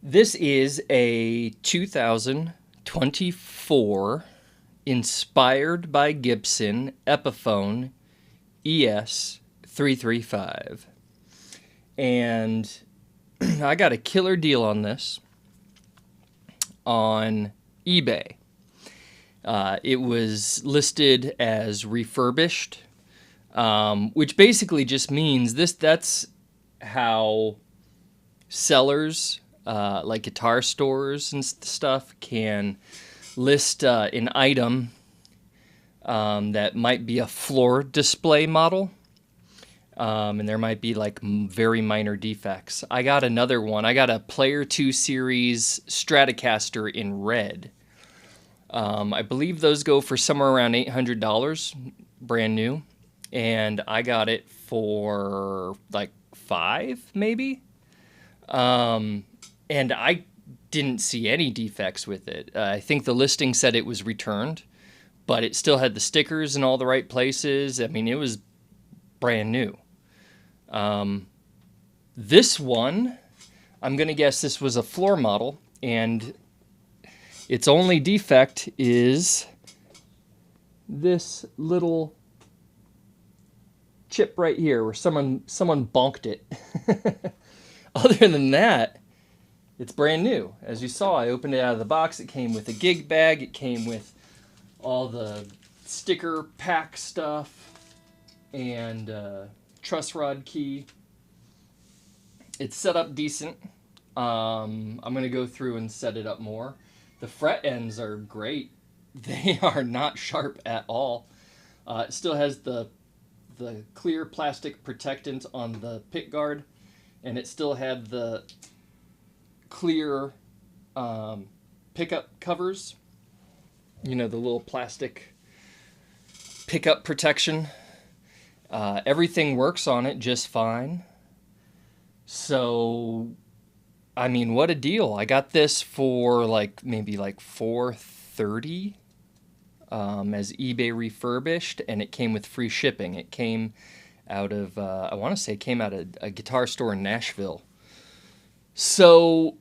This is a 2024 inspired by Gibson Epiphone ES-335. And I got a killer deal on this on eBay. It was listed as refurbished, which basically just means that's how sellers, like guitar stores and stuff, can list an item that might be a floor display model, and there might be like very minor defects. I got another one. I got a Player 2 Series Stratocaster in red. I believe those go for somewhere around $800, brand new, and I got it for like $5 maybe. And I didn't see any defects with it. I think the listing said it was returned, but it still had the stickers in all the right places. I mean, it was brand new. This one, I'm going to guess this was a floor model, and its only defect is this little chip right here where someone bonked it. Other than that, it's brand new. As you saw, I opened it out of the box. It came with a gig bag. It came with all the sticker pack stuff and truss rod key. It's set up decent. I'm going to go through and set it up more. The fret ends are great. They are not sharp at all. It still has the clear plastic protectant on the pick guard, and it still had the clear pickup covers. You know, the little plastic pickup protection. Everything works on it just fine. So, I mean, what a deal. I got this for maybe $430 as eBay refurbished, and it came with free shipping. It came out of, I want to say it came out of a guitar store in Nashville. So,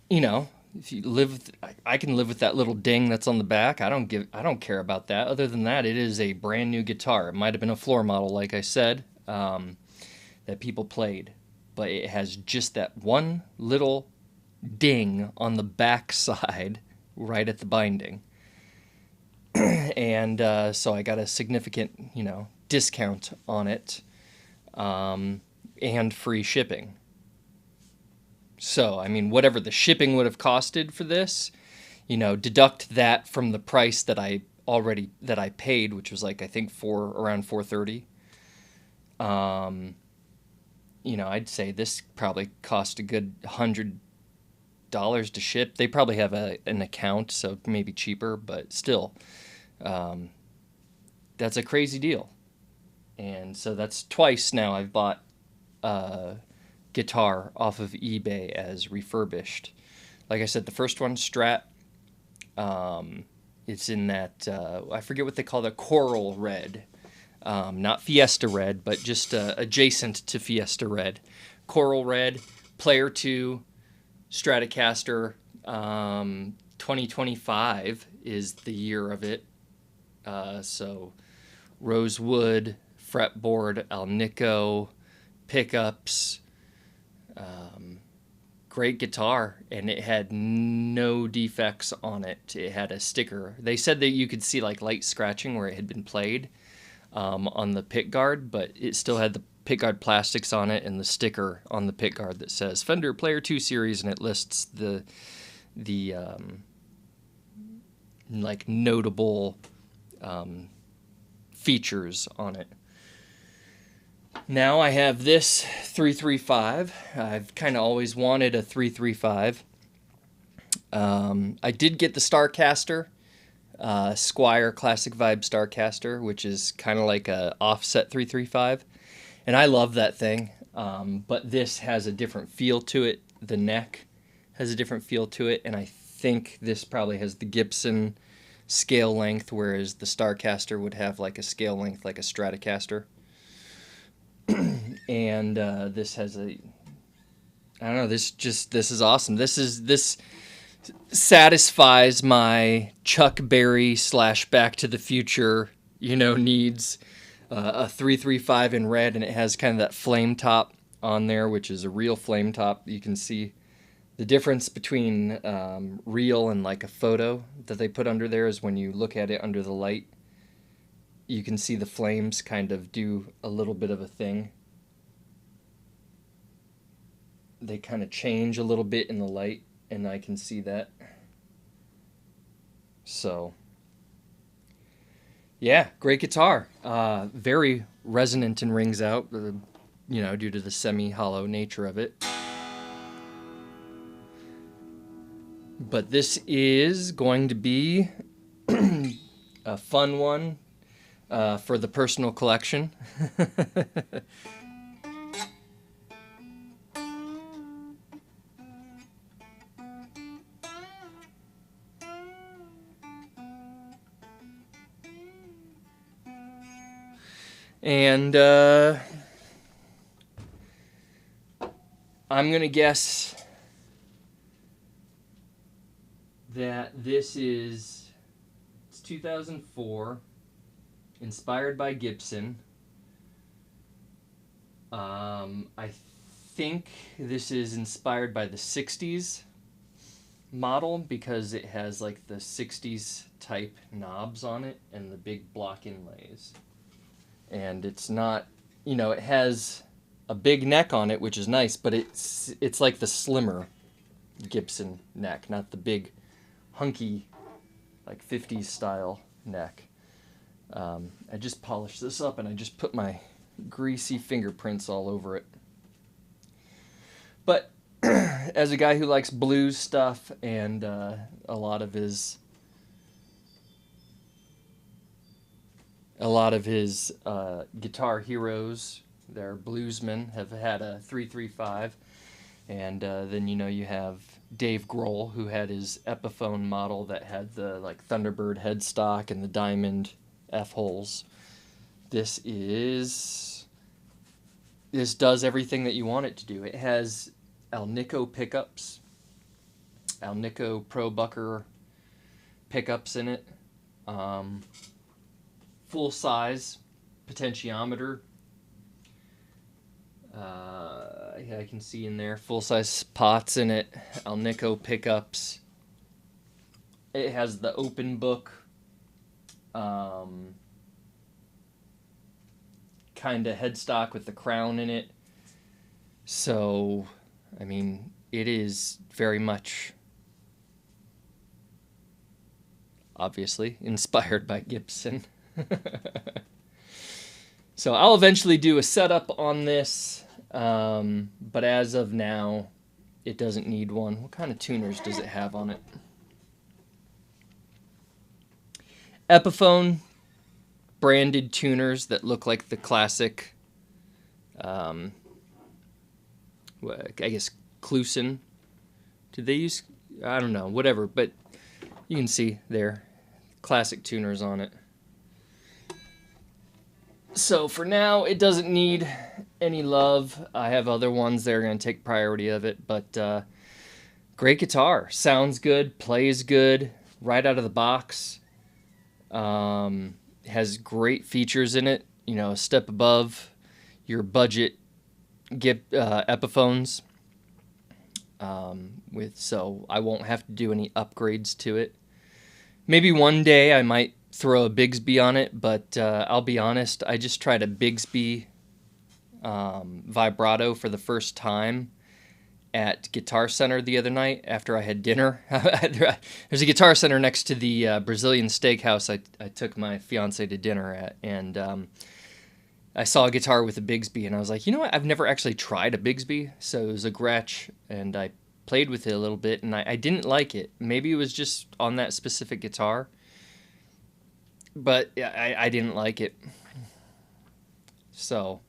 you know, if you live, I can live with that little ding that's on the back. I don't care about that. Other than that, it is a brand new guitar. It might have been a floor model, like I said, that people played, but it has just that one little ding on the back side, right at the binding. And so I got a significant, discount on it, and free shipping. So, I mean, whatever the shipping would have costed for this, deduct that from the price that I paid, which was I think around $430. I'd say this probably cost a good $100 to ship. They probably have an account, so maybe cheaper, but still, that's a crazy deal. And so that's twice now I've bought guitar off of eBay as refurbished. Like I said, the first one, Strat, it's in that, I forget what they call the coral red. Not Fiesta red, but just adjacent to Fiesta red. Coral red, Player 2, Stratocaster, 2025 is the year of it. So rosewood, fretboard, Alnico, pickups, great guitar, and it had no defects on it. It had a sticker. They said that you could see light scratching where it had been played on the pick guard, but it still had the pick guard plastics on it and the sticker on the pick guard that says Fender Player 2 Series, and it lists the notable features on it. Now I have this 335. I've kind of always wanted a 335. I did get the Starcaster, Squire Classic Vibe Starcaster, which is kind of like a offset 335, and I love that thing. But this has a different feel to it. The neck has a different feel to it, and I think this probably has the Gibson scale length, whereas the Starcaster would have a scale length like a Stratocaster. And this has a I don't know. This is awesome. This satisfies my Chuck Berry / Back to the Future, needs. A 335 in red, and it has kind of that flame top on there, which is a real flame top. You can see the difference between real and like a photo that they put under there is when you look at it under the light, you can see the flames kind of do a little bit of a thing. They kind of change a little bit in the light, and I can see that. So, yeah, great guitar. Very resonant and rings out, due to the semi-hollow nature of it. But this is going to be a fun one for the personal collection. And I'm going to guess that it's 2004, inspired by Gibson. I think this is inspired by the 60s model because it has like the 60s type knobs on it and the big block inlays. And it's not, it has a big neck on it, which is nice, but it's like the slimmer Gibson neck, not the big hunky, like 50s style neck. I just polished this up and I just put my greasy fingerprints all over it. But as a guy who likes blues stuff and a lot of his guitar heroes, their bluesmen, have had a 335. And then, you have Dave Grohl, who had his Epiphone model that had the like Thunderbird headstock and the diamond F-holes. This does everything that you want it to do. It has Alnico pickups, Alnico Pro Bucker pickups in it, full size potentiometer. I can see in there full size pots in it, Alnico pickups. It has the open book, kind of headstock with the crown in it. So, I mean, it is very much, obviously, inspired by Gibson. So I'll eventually do a setup on this, but as of now, it doesn't need one. What kind of tuners does it have on it? Epiphone branded tuners that look like the classic, I guess, Kluson. Did they use, I don't know, whatever, but you can see there, classic tuners on it. So for now, it doesn't need any love. I have other ones that are going to take priority of it, but great guitar. Sounds good, plays good, right out of the box. Has great features in it, a step above your budget Epiphones. So I won't have to do any upgrades to it. Maybe one day I might throw a Bigsby on it, but I'll be honest, I just tried a Bigsby vibrato for the first time at Guitar Center the other night after I had dinner. There's a Guitar Center next to the Brazilian steakhouse I took my fiance to dinner at, and I saw a guitar with a Bigsby, and I was like, you know what, I've never actually tried a Bigsby, so it was a Gretsch, and I played with it a little bit, and I didn't like it. Maybe it was just on that specific guitar, but I didn't like it. So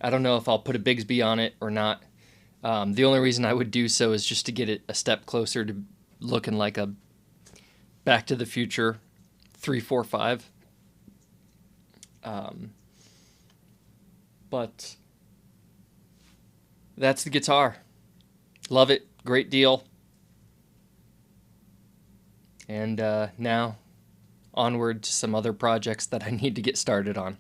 I don't know if I'll put a Bigsby on it or not. The only reason I would do so is just to get it a step closer to looking like a Back to the Future 345. But that's the guitar. Love it. Great deal. And now onward to some other projects that I need to get started on.